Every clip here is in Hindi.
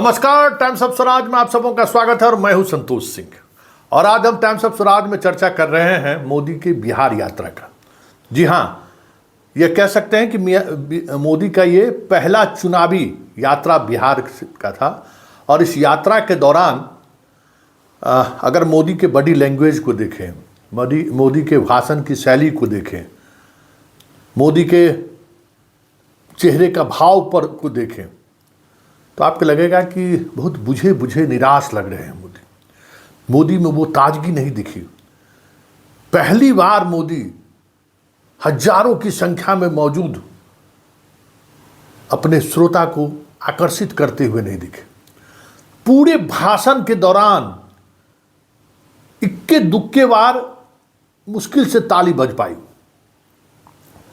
नमस्कार, टाइम्स ऑफ स्वराज में आप सबों का स्वागत है और मैं हूं संतोष सिंह। और आज हम टाइम्स ऑफ स्वराज में चर्चा कर रहे हैं मोदी की बिहार यात्रा का। जी हां, ये कह सकते हैं कि मोदी का ये पहला चुनावी यात्रा बिहार का था। और इस यात्रा के दौरान अगर मोदी के बॉडी लैंग्वेज को देखें, मोदी के भाषण की शैली को देखें, मोदी के चेहरे का भाव पर को देखें, तो आपको लगेगा कि बहुत बुझे बुझे निराश लग रहे हैं मोदी में वो ताजगी नहीं दिखी। पहली बार मोदी हजारों की संख्या में मौजूद अपने श्रोता को आकर्षित करते हुए नहीं दिखे। पूरे भाषण के दौरान इक्के दुक्के बार मुश्किल से ताली बज पाई।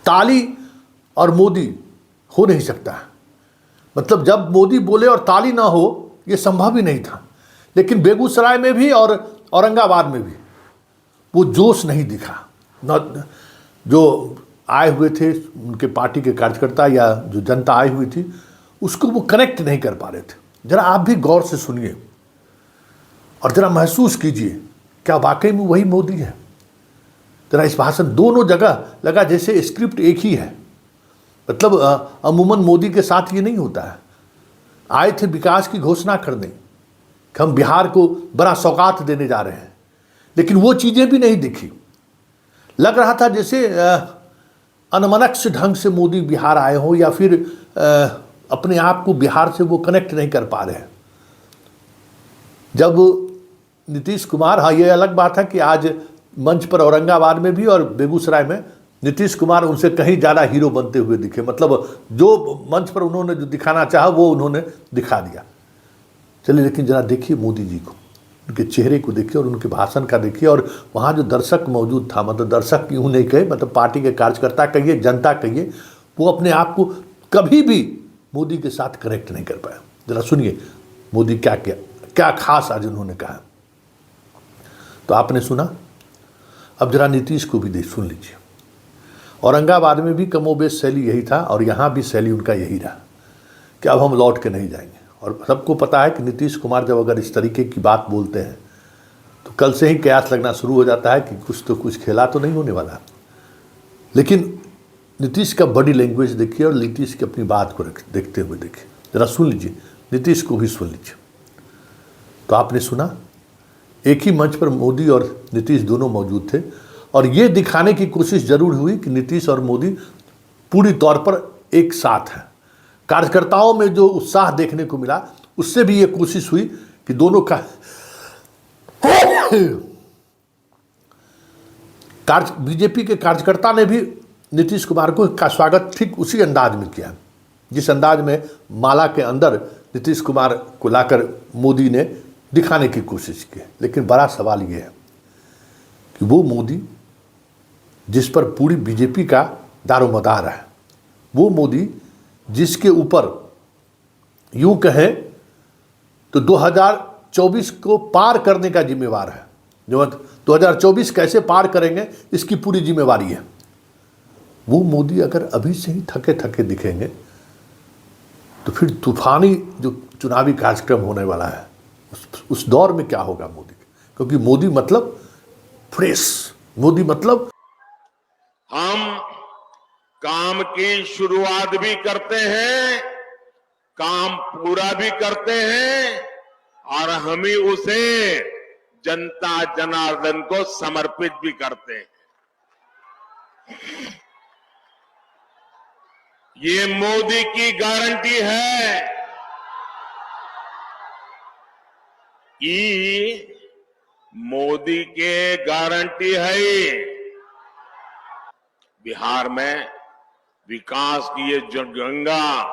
ताली और मोदी हो नहीं सकता है, मतलब जब मोदी बोले और ताली ना हो ये संभव ही नहीं था। लेकिन बेगूसराय में भी और औरंगाबाद में भी वो जोश नहीं दिखा। न जो आए हुए थे उनके पार्टी के कार्यकर्ता या जो जनता आई हुई थी उसको वो कनेक्ट नहीं कर पा रहे थे। जरा आप भी गौर से सुनिए और जरा महसूस कीजिए, क्या वाकई में वही मोदी है? जरा इस भाषण दोनों जगह लगा जैसे स्क्रिप्ट एक ही है। मतलब अमूमन मोदी के साथ ये नहीं होता है। आए थे विकास की घोषणा करने कि हम बिहार को बड़ा सौगात देने जा रहे हैं, लेकिन वो चीज़ें भी नहीं दिखी। लग रहा था जैसे अनमनस्क ढंग से मोदी बिहार आए हों या फिर अपने आप को बिहार से वो कनेक्ट नहीं कर पा रहे हैं। जब नीतीश कुमार, हाँ ये अलग बात है कि आज मंच पर औरंगाबाद में भी और बेगूसराय में नीतीश कुमार उनसे कहीं ज़्यादा हीरो बनते हुए दिखे। मतलब जो मंच पर उन्होंने जो दिखाना चाहा वो उन्होंने दिखा दिया। चलिए, लेकिन ज़रा देखिए मोदी जी को, उनके चेहरे को देखिए और उनके भाषण का देखिए। और वहाँ जो दर्शक मौजूद था, मतलब दर्शक यूँ नहीं कहे, मतलब पार्टी के कार्यकर्ता कहिए, जनता कहिए, वो अपने आप को कभी भी मोदी के साथ कनेक्ट नहीं कर पाया। ज़रा सुनिए मोदी क्या खास आज उन्होंने कहा। तो आपने सुना, अब जरा नीतीश को भी सुन लीजिए। औरंगाबाद में भी कमोबेश शैली यही था और यहाँ भी शैली उनका यही रहा कि अब हम लौट के नहीं जाएंगे। और सबको पता है कि नीतीश कुमार जब अगर इस तरीके की बात बोलते हैं तो कल से ही कयास लगना शुरू हो जाता है कि कुछ खेला तो नहीं होने वाला। लेकिन नीतीश का बॉडी लैंग्वेज देखिए और नीतीश की अपनी बात को देखते हुए देखिए। ज़रा सुन लीजिए, नीतीश को भी सुन लीजिए। तो आपने सुना, एक ही मंच पर मोदी और नीतीश दोनों मौजूद थे और ये दिखाने की कोशिश जरूर हुई कि नीतीश और मोदी पूरी तौर पर एक साथ हैं। कार्यकर्ताओं में जो उत्साह देखने को मिला उससे भी ये कोशिश हुई कि दोनों का बीजेपी के कार्यकर्ता ने भी नीतीश कुमार का स्वागत ठीक उसी अंदाज में किया जिस अंदाज में माला के अंदर नीतीश कुमार को लाकर मोदी ने दिखाने की कोशिश की। लेकिन बड़ा सवाल ये है कि वो मोदी जिस पर पूरी बीजेपी का दारोमदार है, वो मोदी जिसके ऊपर यूं कहें तो 2024 को पार करने का जिम्मेवार है, जो 2024 कैसे पार करेंगे इसकी पूरी जिम्मेवारी है, वो मोदी अगर अभी से ही थके थके दिखेंगे तो फिर तूफानी जो चुनावी कार्यक्रम होने वाला है उस दौर में क्या होगा मोदी। क्योंकि मोदी मतलब फ्रेश, मोदी मतलब हम काम की शुरुआत भी करते हैं, काम पूरा भी करते हैं और हम ही उसे जनता जनार्दन को समर्पित भी करते हैं। ये मोदी की गारंटी है कि मोदी के गारंटी है बिहार में विकास की ये जो गंगा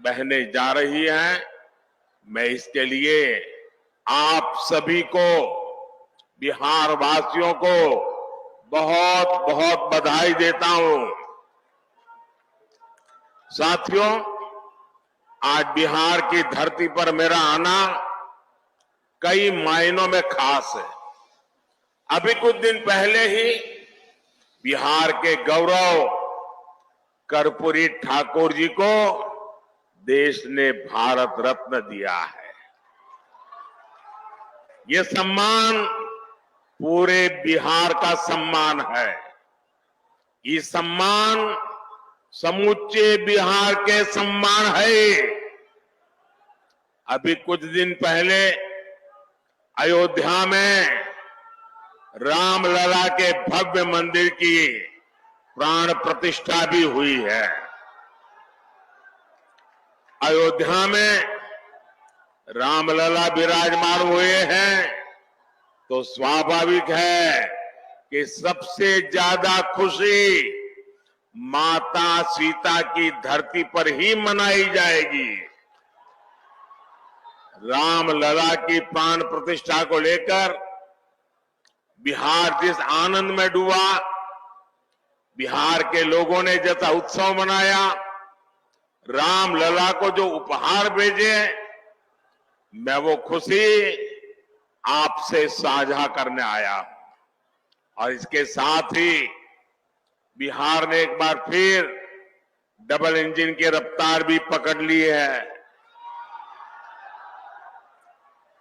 बहने जा रही है, मैं इसके लिए आप सभी को, बिहार वासियों को बहुत बहुत बधाई देता हूं। साथियों, आज बिहार की धरती पर मेरा आना कई मायनों में खास है। अभी कुछ दिन पहले ही बिहार के गौरव कर्पूरी ठाकुर जी को देश ने भारत रत्न दिया है। ये सम्मान पूरे बिहार का सम्मान है। ये सम्मान समूचे बिहार के सम्मान है। अभी कुछ दिन पहले अयोध्या में रामलला के भव्य मंदिर की प्राण प्रतिष्ठा भी हुई है। अयोध्या में रामलला विराजमान हुए हैं तो स्वाभाविक है कि सबसे ज्यादा खुशी माता सीता की धरती पर ही मनाई जाएगी। रामलला की प्राण प्रतिष्ठा को लेकर बिहार जिस आनंद में डूबा, बिहार के लोगों ने जैसा उत्सव मनाया, रामलला को जो उपहार भेजे, मैं वो खुशी आपसे साझा करने आया हूं। और इसके साथ ही बिहार ने एक बार फिर डबल इंजन की रफ्तार भी पकड़ ली है।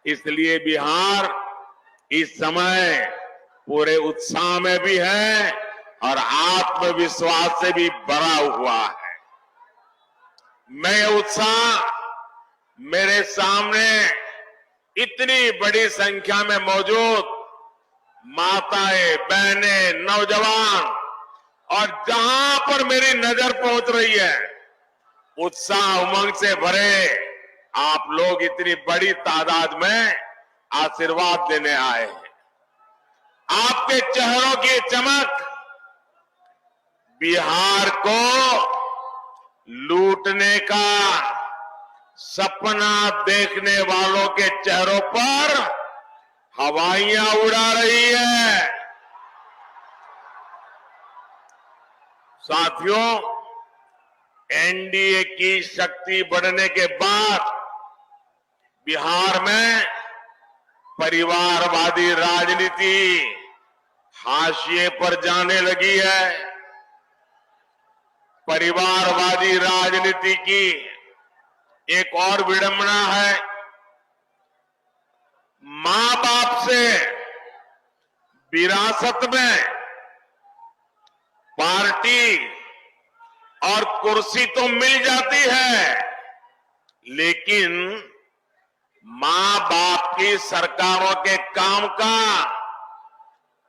इसलिए बिहार इस समय पूरे उत्साह में भी है और आत्मविश्वास से भी भरा हुआ है। मैं ये उत्साह मेरे सामने इतनी बड़ी संख्या में मौजूद माताएं, बहनें, नौजवान और जहां पर मेरी नजर पहुंच रही है, उत्साह उमंग से भरे आप लोग इतनी बड़ी तादाद में आशीर्वाद देने आए हैं। आपके चेहरों की चमक बिहार को लूटने का सपना देखने वालों के चेहरों पर हवाइयां उड़ा रही है। साथियों, एनडीए की शक्ति बढ़ने के बाद बिहार में परिवारवादी राजनीति हाशिए पर जाने लगी है। परिवारवादी राजनीति की एक और विडंबना है, मां बाप से विरासत में पार्टी और कुर्सी तो मिल जाती है, लेकिन मां बाप की सरकारों के काम का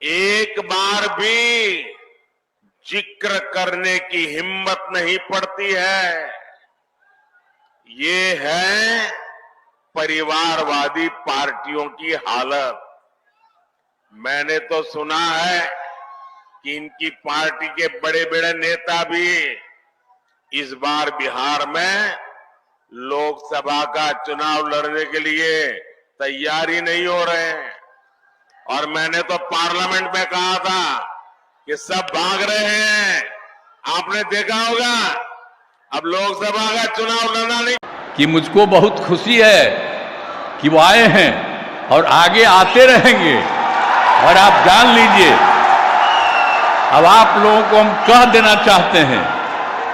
एक बार भी जिक्र करने की हिम्मत नहीं पड़ती है। ये है परिवारवादी पार्टियों की हालत। मैंने तो सुना है कि इनकी पार्टी के बड़े बड़े नेता भी इस बार बिहार में लोकसभा का चुनाव लड़ने के लिए तैयारी नहीं हो रहे हैं। और मैंने तो पार्लियामेंट में कहा था कि सब भाग रहे हैं। आपने देखा होगा, अब लोकसभा का चुनाव लड़ना नहीं। कि मुझको बहुत खुशी है कि वो आए हैं और आगे आते रहेंगे। और आप जान लीजिए, अब आप लोगों को हम कह देना चाहते हैं,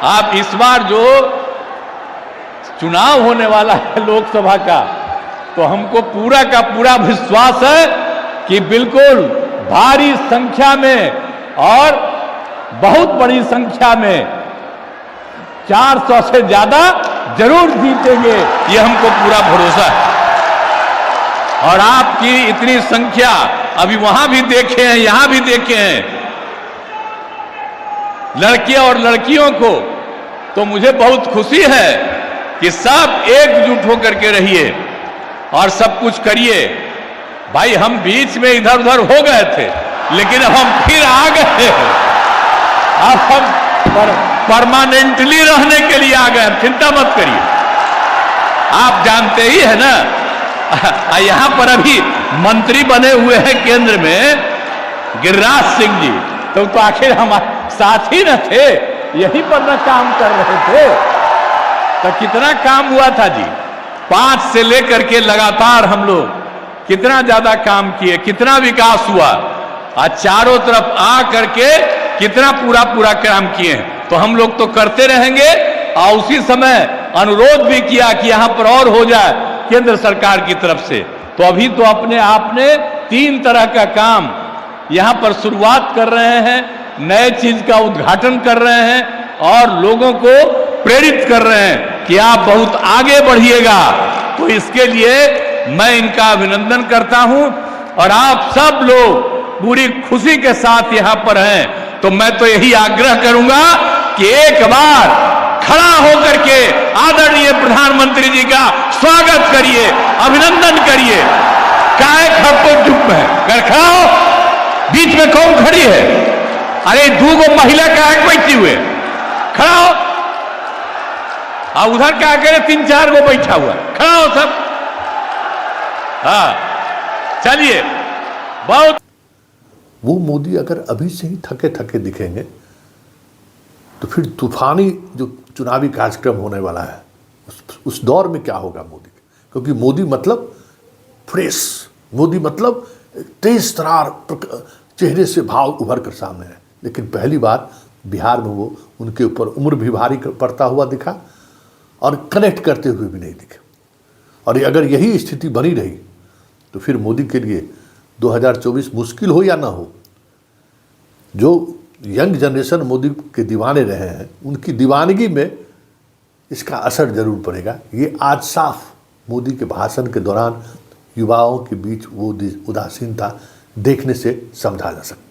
आप इस बार जो चुनाव होने वाला है लोकसभा का, तो हमको पूरा का पूरा विश्वास है कि बिल्कुल भारी संख्या में और बहुत बड़ी संख्या में 400 से ज्यादा जरूर जीतेंगे, ये हमको पूरा भरोसा है। और आपकी इतनी संख्या अभी वहां भी देखे हैं, यहां भी देखे हैं लड़के और लड़कियों को, तो मुझे बहुत खुशी है कि सब एकजुट होकर के रहिए और सब कुछ करिए। भाई, हम बीच में इधर उधर हो गए थे, लेकिन अब हम फिर आ गए। अब हम परमानेंटली रहने के लिए आ गए, चिंता मत करिए। आप जानते ही है ना, यहां पर अभी मंत्री बने हुए हैं केंद्र में गिरिराज सिंह जी, तो आखिर हमारे साथ ही न थे, यहीं पर न काम कर रहे थे। तो कितना काम हुआ था जी, 5 से लेकर के लगातार हम लोग कितना ज्यादा काम किए, कितना विकास हुआ, और चारों तरफ आ करके कितना पूरा काम किए हैं। तो हम लोग तो करते रहेंगे और उसी समय अनुरोध भी किया कि यहां पर और हो जाए केंद्र सरकार की तरफ से। तो अभी तो अपने आपने 3 तरह का काम यहां पर शुरुआत कर रहे हैं, नए चीज का उद्घाटन कर रहे हैं और लोगों को प्रेरित कर रहे हैं कि आप बहुत आगे बढ़िएगा। तो इसके लिए मैं इनका अभिनंदन करता हूं और आप सब लोग पूरी खुशी के साथ यहां पर हैं। तो मैं तो यही आग्रह करूंगा कि एक बार खड़ा होकर के आदरणीय प्रधानमंत्री जी का स्वागत करिए, अभिनंदन करिए। काहे खड़े चुप है, अगर खड़ा हो, बीच में कौन खड़ी है? अरे 2 महिला काहे बैठी हुए, खड़ा हो। हाँ, उधर क्या करे 3-4 गो बैठा हुआ, खड़ा हो सब। हाँ चलिए, बहुत वो मोदी अगर अभी से ही थके थके दिखेंगे तो फिर तूफानी जो चुनावी कार्यक्रम होने वाला है उस दौर में क्या होगा मोदी का? क्योंकि मोदी मतलब फ्रेश, मोदी मतलब तेज तरार चेहरे से भाव उभर कर सामने है। लेकिन पहली बार बिहार में वो उनके ऊपर उम्र भी भारी पड़ता हुआ दिखा और कनेक्ट करते हुए भी नहीं दिखे। और अगर यही स्थिति बनी रही तो फिर मोदी के लिए 2024 मुश्किल हो या ना हो, जो यंग जनरेशन मोदी के दीवाने रहे हैं उनकी दीवानगी में इसका असर जरूर पड़ेगा। ये आज साफ मोदी के भाषण के दौरान युवाओं के बीच वो उदासीनता देखने से समझा जा सकता है।